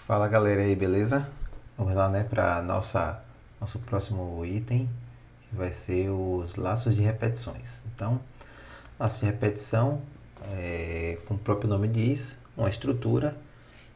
Fala galera aí, beleza? Vamos lá, né, para nosso próximo item, que vai ser os laços de repetições. Então, laço de repetição, como o próprio nome diz, uma estrutura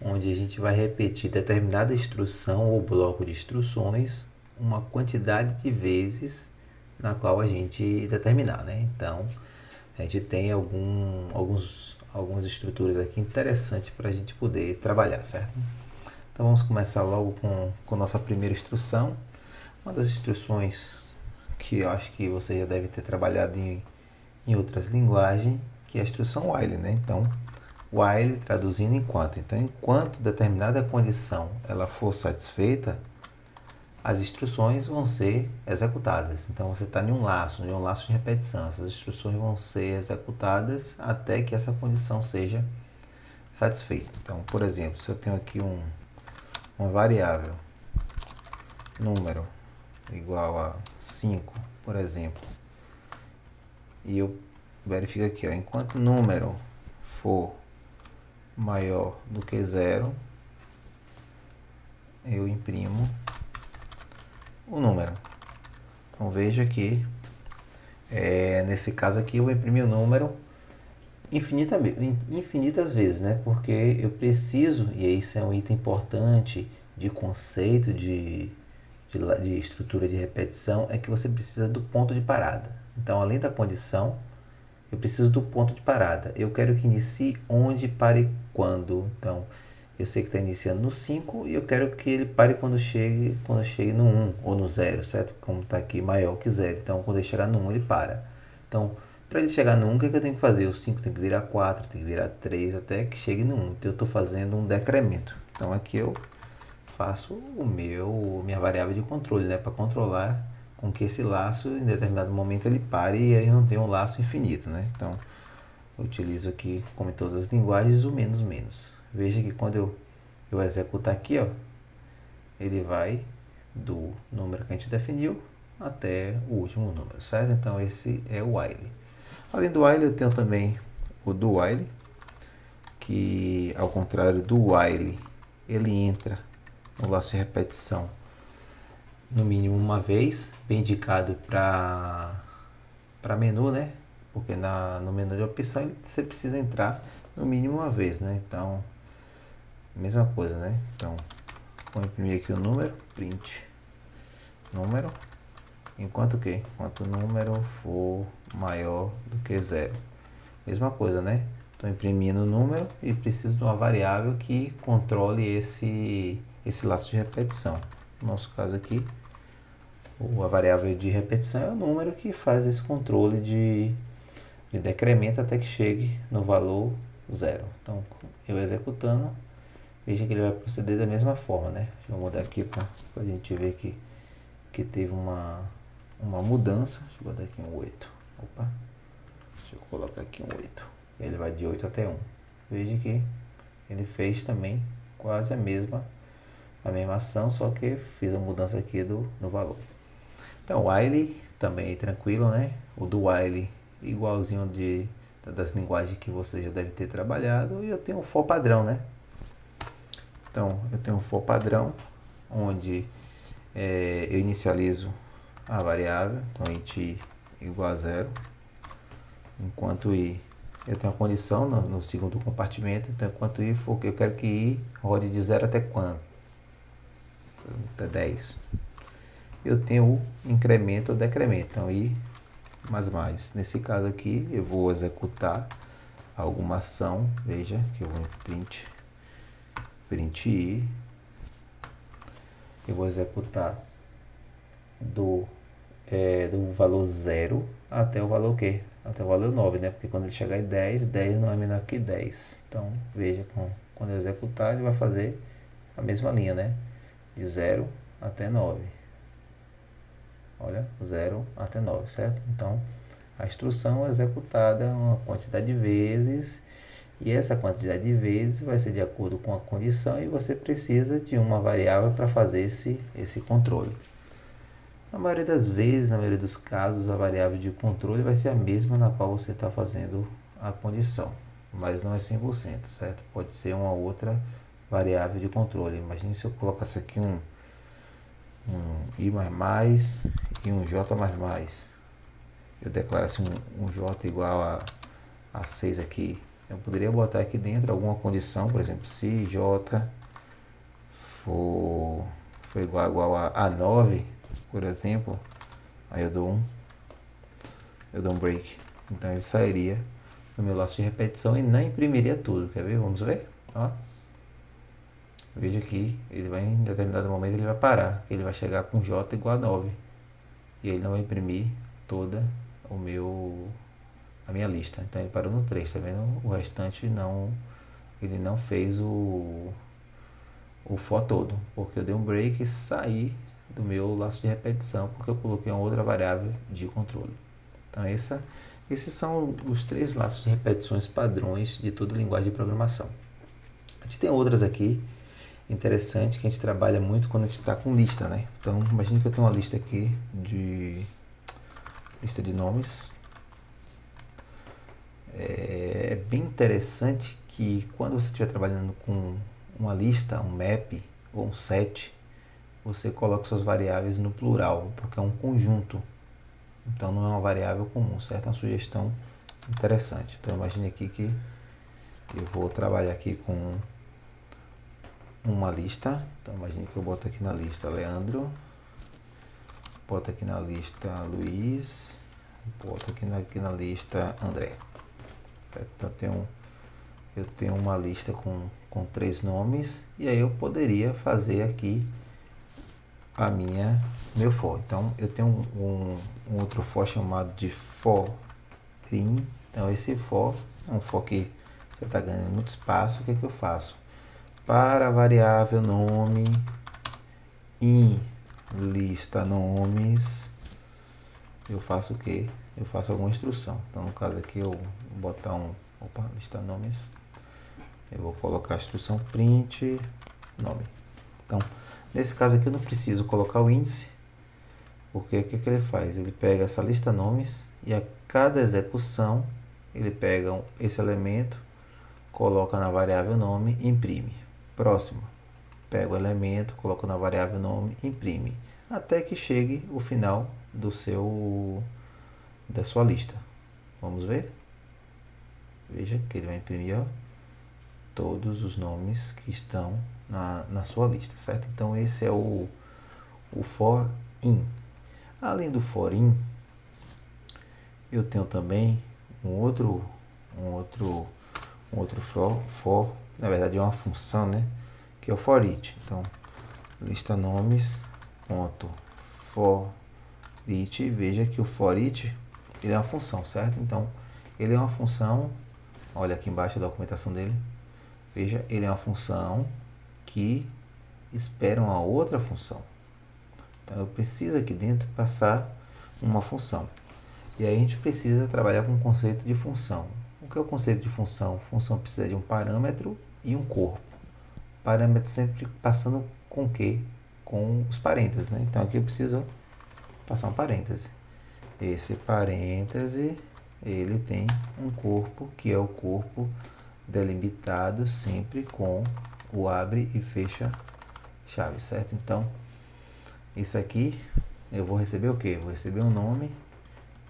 onde a gente vai repetir determinada instrução ou bloco de instruções uma quantidade de vezes na qual a gente determinar, né? Então, a gente tem algumas estruturas aqui interessantes para a gente poder trabalhar, certo? Então vamos começar logo com nossa primeira instrução. Uma das instruções que eu acho que você já deve ter trabalhado em outras linguagens, que é a instrução while, né? Então, while traduzindo enquanto. Então, enquanto determinada condição ela for satisfeita, as instruções vão ser executadas. Então, você está em um laço de repetição. Essas instruções vão ser executadas até que essa condição seja satisfeita. Então, por exemplo, se eu tenho aqui uma variável número igual a 5, por exemplo, e eu verifico aqui, ó, enquanto número for maior do que 0, eu imprimo o número. Então veja que nesse caso aqui eu vou imprimir o número infinitas vezes, né? Porque eu preciso, e isso é um item importante de conceito de estrutura de repetição, é que você precisa do ponto de parada. Então, além da condição, eu preciso do ponto de parada. Eu quero que inicie onde, pare quando. Então, eu sei que está iniciando no 5 e eu quero que ele pare quando chegue no 1 ou no 0, certo? Como está aqui maior que 0. Então, quando ele chegar no 1, ele para. Então, para ele chegar no 1, o que eu tenho que fazer? O 5 tem que virar 4, tem que virar 3, até que chegue no 1. Então, eu estou fazendo um decremento. Então, aqui eu faço minha variável de controle, né, para controlar com que esse laço em determinado momento ele pare e aí não tem um laço infinito, né? Então eu utilizo aqui, como em todas as linguagens, o menos menos. Veja que quando eu executar aqui, ó, ele vai do número que a gente definiu até o último número, certo? Então esse é o while. Além do while, eu tenho também o do while, que ao contrário do while, ele entra no laço de repetição no mínimo uma vez, bem indicado para menu, né? Porque no menu de opção você precisa entrar no mínimo uma vez, né? Então, mesma coisa, né? Então, vou imprimir aqui o número, print número, enquanto o número for maior do que 0. Mesma coisa, né? Estou imprimindo o número e preciso de uma variável que controle esse laço de repetição. No nosso caso aqui, a variável de repetição é o número que faz esse controle de decremento até que chegue no valor 0. Então, eu executando, veja que ele vai proceder da mesma forma, né? Deixa eu mudar aqui para a gente ver que teve uma mudança. Deixa eu botar aqui um 8. Opa, deixa eu colocar aqui um 8. Ele vai de 8 até 1. Veja que ele fez também quase a mesma ação, só que fiz a mudança aqui no valor. Então, o while também é tranquilo, né? O do while igualzinho das linguagens que você já deve ter trabalhado. E eu tenho um for padrão, né? Então, eu tenho um for padrão, onde eu inicializo a variável, então int i igual a 0, enquanto i, eu tenho a condição no segundo compartimento, então enquanto i for, eu quero que i rode de 0 até quanto? Até 10. Eu tenho o incremento ou decremento, então i mais. Nesse caso aqui, eu vou executar alguma ação, veja que eu vou em print i, eu vou executar do valor 0 até o valor quê? Até o valor 9, né? Porque quando ele chegar em 10, 10 não é menor que 10. Então, veja, quando eu executar, ele vai fazer a mesma linha, né? De 0 até 9. Olha, 0 até 9, certo? Então, a instrução é executada uma quantidade de vezes e essa quantidade de vezes vai ser de acordo com a condição e você precisa de uma variável para fazer esse controle. Na maioria das vezes, na maioria dos casos, a variável de controle vai ser a mesma na qual você está fazendo a condição, mas não é 100%, certo? Pode ser uma outra variável de controle. Imagine se eu colocasse aqui um i++ e um j++. Eu declarasse um j igual a 6 aqui. Eu poderia botar aqui dentro alguma condição, por exemplo, se j for igual a 9, por exemplo, aí eu dou um break. Então ele sairia do meu laço de repetição e não imprimiria tudo. Quer ver? Vamos ver? Ó. Veja aqui, ele vai em determinado momento ele vai parar, ele vai chegar com j igual a 9 e ele não vai imprimir toda a minha lista. Então ele parou no 3, tá vendo? O restante ele não fez o for todo, porque eu dei um break e saí do meu laço de repetição, porque eu coloquei uma outra variável de controle. Então esses são os 3 laços de repetições padrões de toda linguagem de programação. A gente tem outras aqui interessante que a gente trabalha muito quando a gente está com lista, né? Então imagine que eu tenho uma lista aqui lista de nomes. É bem interessante que quando você estiver trabalhando com uma lista, um map ou um set, você coloca suas variáveis no plural, porque é um conjunto. Então não é uma variável comum, certo? É uma sugestão interessante. Então imagine aqui que eu vou trabalhar aqui com uma lista. Então imagine que eu boto aqui na lista Leandro, boto aqui na lista Luiz, boto aqui na lista André. Então eu tenho uma lista com 3 nomes e aí eu poderia fazer aqui meu for. Então eu tenho um outro for chamado de for in. Então esse for é um for que já está ganhando muito espaço. O que eu faço? Para a variável nome em lista nomes, eu faço o que? Eu faço alguma instrução. Então no caso aqui eu vou botar lista nomes, eu vou colocar a instrução print nome. Então nesse caso aqui eu não preciso colocar o índice, porque o que ele faz? Ele pega essa lista nomes e a cada execução ele pega esse elemento, coloca na variável nome e imprime. Próximo, pega o elemento, coloca na variável nome, imprime, até que chegue o final da sua lista. Vamos ver? Veja que ele vai imprimir, ó, todos os nomes que estão na sua lista, certo? Então esse é o for in. Além do for in, eu tenho também um outro for, na verdade é uma função, né? Que é o for each. Então lista nomes ponto for each. Veja que o for each ele é uma função, certo? Então ele é uma função, olha aqui embaixo a documentação dele. Veja, ele é uma função que espera uma outra função. Então eu preciso aqui dentro passar uma função. E aí a gente precisa trabalhar com o conceito de função. O que é o conceito de função? Função precisa de um parâmetro e um corpo. Parâmetro sempre passando com o quê? Com os parênteses, né? Então aqui eu preciso passar um parêntese. Esse parêntese, ele tem um corpo, que é o corpo delimitado sempre com o abre e fecha chave, certo? Então, isso aqui eu vou receber o que? Vou receber um nome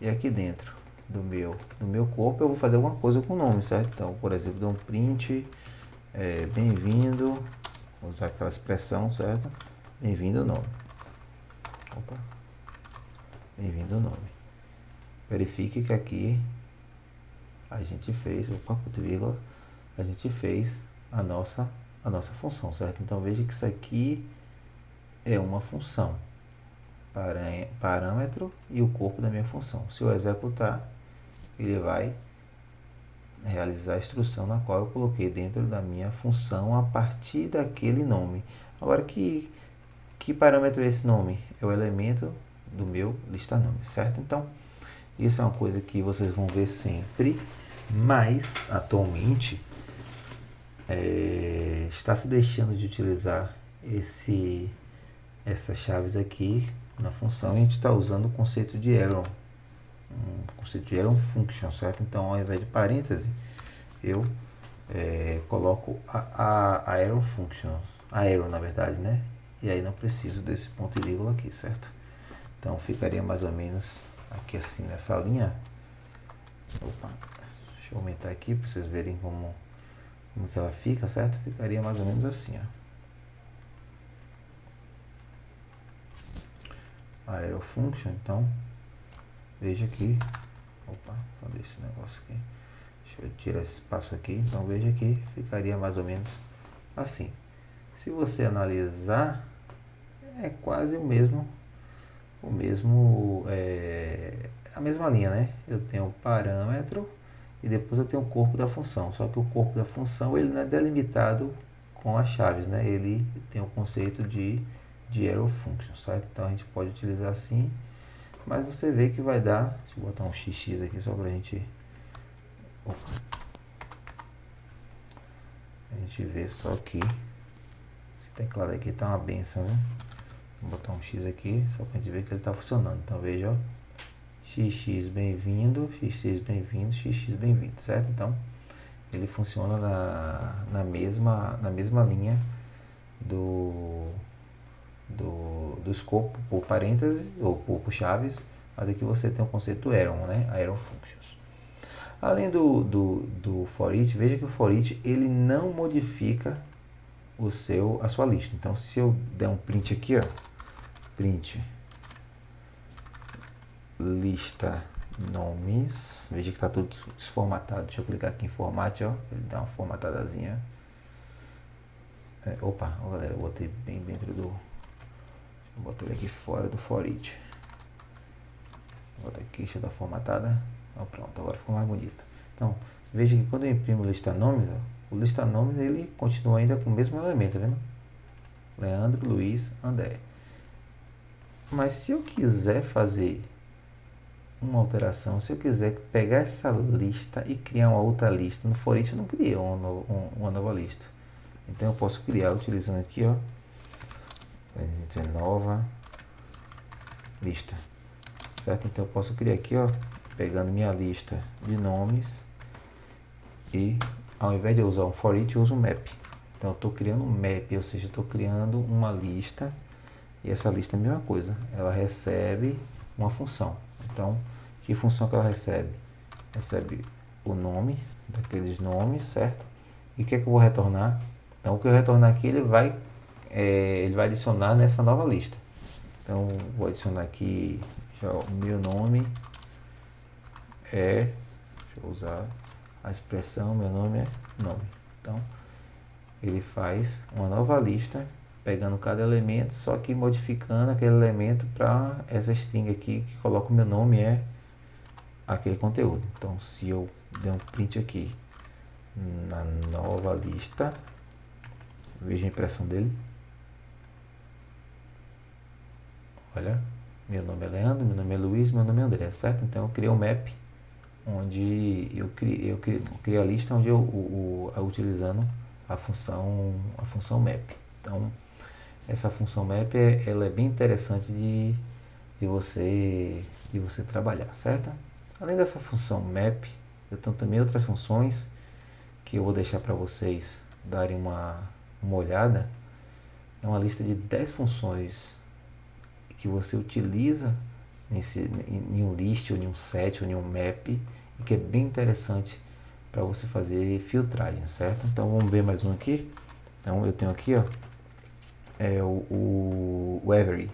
e aqui dentro do meu corpo eu vou fazer alguma coisa com o nome, certo? Então, por exemplo, dou um print, bem-vindo, vou usar aquela expressão, certo? Bem-vindo nome. Opa. Bem-vindo nome. Verifique que aqui a gente fez, vírgula, a gente fez a nossa função, certo? Então veja que isso aqui é uma função, parâmetro e o corpo da minha função. Se eu executar, ele vai realizar a instrução na qual eu coloquei dentro da minha função a partir daquele nome. Agora, que parâmetro é esse nome? É o elemento do meu lista nome, certo? Então, isso é uma coisa que vocês vão ver sempre, mas atualmente está se deixando de utilizar essas chaves aqui na função e a gente está usando o conceito de arrow, um conceito de arrow function, certo? Então ao invés de parêntese eu coloco a arrow function, a arrow na verdade, né? E aí não preciso desse ponto e vírgula aqui, certo? Então ficaria mais ou menos aqui assim nessa linha. Opa, deixa eu aumentar aqui para vocês verem como que ela fica, certo? Ficaria mais ou menos assim, ó. A arrow function, então veja que, opa, cadê esse negócio aqui? Deixa eu tirar esse espaço aqui. Então veja que ficaria mais ou menos assim. Se você analisar, é quase a mesma linha, né? Eu tenho o parâmetro e depois eu tenho o corpo da função. Só que o corpo da função ele não é delimitado com as chaves, né? Ele tem o conceito de arrow function, certo? Então a gente pode utilizar assim, mas você vê que vai dar. Deixa eu botar um XX aqui só pra gente. Opa. A gente vê só que esse teclado aqui tá uma benção, né? Vou botar um X aqui só pra gente ver que ele tá funcionando. Então veja, ó. XX bem-vindo, XX bem-vindo, XX bem-vindo, certo? Então ele funciona na mesma linha do escopo por parênteses ou por chaves, mas aqui você tem o conceito arrow, né? Arrow functions. Além do for each, veja que o for each ele não modifica a sua lista. Então se eu der um print aqui, ó, print lista nomes, veja que está tudo desformatado. Deixa eu clicar aqui em format, ó, ele dá uma formatadazinha. Opa, ó, galera, eu botei bem dentro do, eu botei aqui fora do for each. Vou botar aqui, deixa eu dar formatada. Ó, pronto, agora ficou mais bonito. Então veja que quando eu imprimo o lista nomes, ó, o lista nomes ele continua ainda com o mesmo elemento, tá vendo? Leandro, Luiz, André. Mas se eu quiser fazer uma alteração, se eu quiser pegar essa lista e criar uma outra lista, no for each eu não criei uma nova lista. Então eu posso criar utilizando aqui, ó, nova lista, certo? Então eu posso criar aqui, ó, pegando minha lista de nomes e ao invés de eu usar um for each eu uso um map. Então eu estou criando um map, ou seja, estou criando uma lista e essa lista é a mesma coisa, ela recebe uma função. Então que função que ela recebe? Recebe o nome daqueles nomes, certo? E o que é que eu vou retornar? Então o que eu retornar aqui ele vai adicionar nessa nova lista. Então vou adicionar aqui já o meu nome deixa eu usar a expressão meu nome é nome. Então ele faz uma nova lista pegando cada elemento, só que modificando aquele elemento para essa string aqui que coloca o meu nome aquele conteúdo. Então se eu der um print aqui na nova lista, veja a impressão dele. Olha, meu nome é Leandro, meu nome é Luiz, meu nome é André, certo? Então eu criei um map onde eu criei a lista onde eu utilizando a função map. Então essa função map ela é bem interessante de você trabalhar, certo? Além dessa função map, eu tenho também outras funções que eu vou deixar para vocês darem uma olhada. É uma lista de 10 funções que você utiliza em um list, ou em um set, ou em um map, e que é bem interessante para você fazer filtragem, certo? Então vamos ver mais um aqui. Então eu tenho aqui, ó, o every.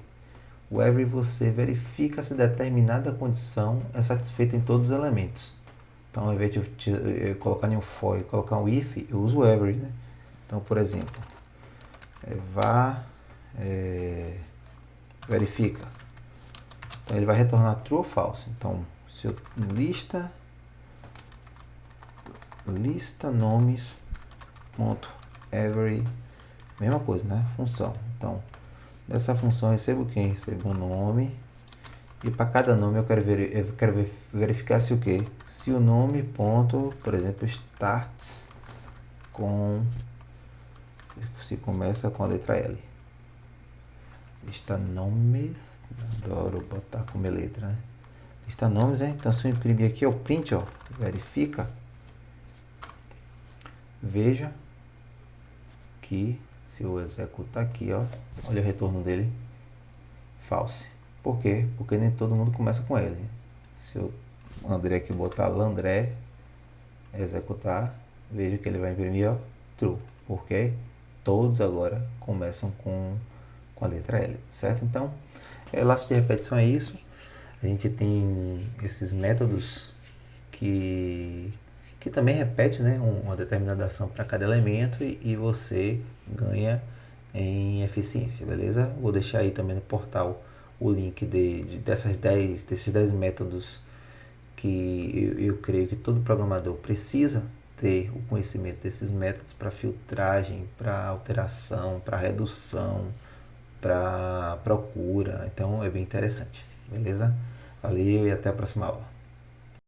O every você verifica se determinada condição é satisfeita em todos os elementos. Então ao invés de eu colocar em um for e colocar um if, eu uso o every, né? Então por exemplo, verifica. Então ele vai retornar true ou false. Então se eu lista nomes ponto every, mesma coisa, né? Função. Então dessa função eu recebo quem? Recebo um nome. E para cada nome eu quero verificar se o que? Se o nome ponto, por exemplo, starts com, se começa com a letra L. Lista nomes, adoro botar como letra, né? Lista nomes, né? Então se eu imprimir aqui o print, ó, verifica. veja que se eu executar aqui, ó, olha o retorno dele, false. Por quê? Porque nem todo mundo começa com ele. Se eu André aqui botar Landré, executar, veja que ele vai imprimir, ó, true, porque todos agora começam com a letra L, certo? Então, laço de repetição é isso. A gente tem esses métodos que também repete, né, uma determinada ação para cada elemento e você ganha em eficiência, beleza? Vou deixar aí também no portal o link desses 10 métodos que eu creio que todo programador precisa ter o conhecimento desses métodos para filtragem, para alteração, para redução, para procura. Então é bem interessante, beleza? Valeu e até a próxima aula.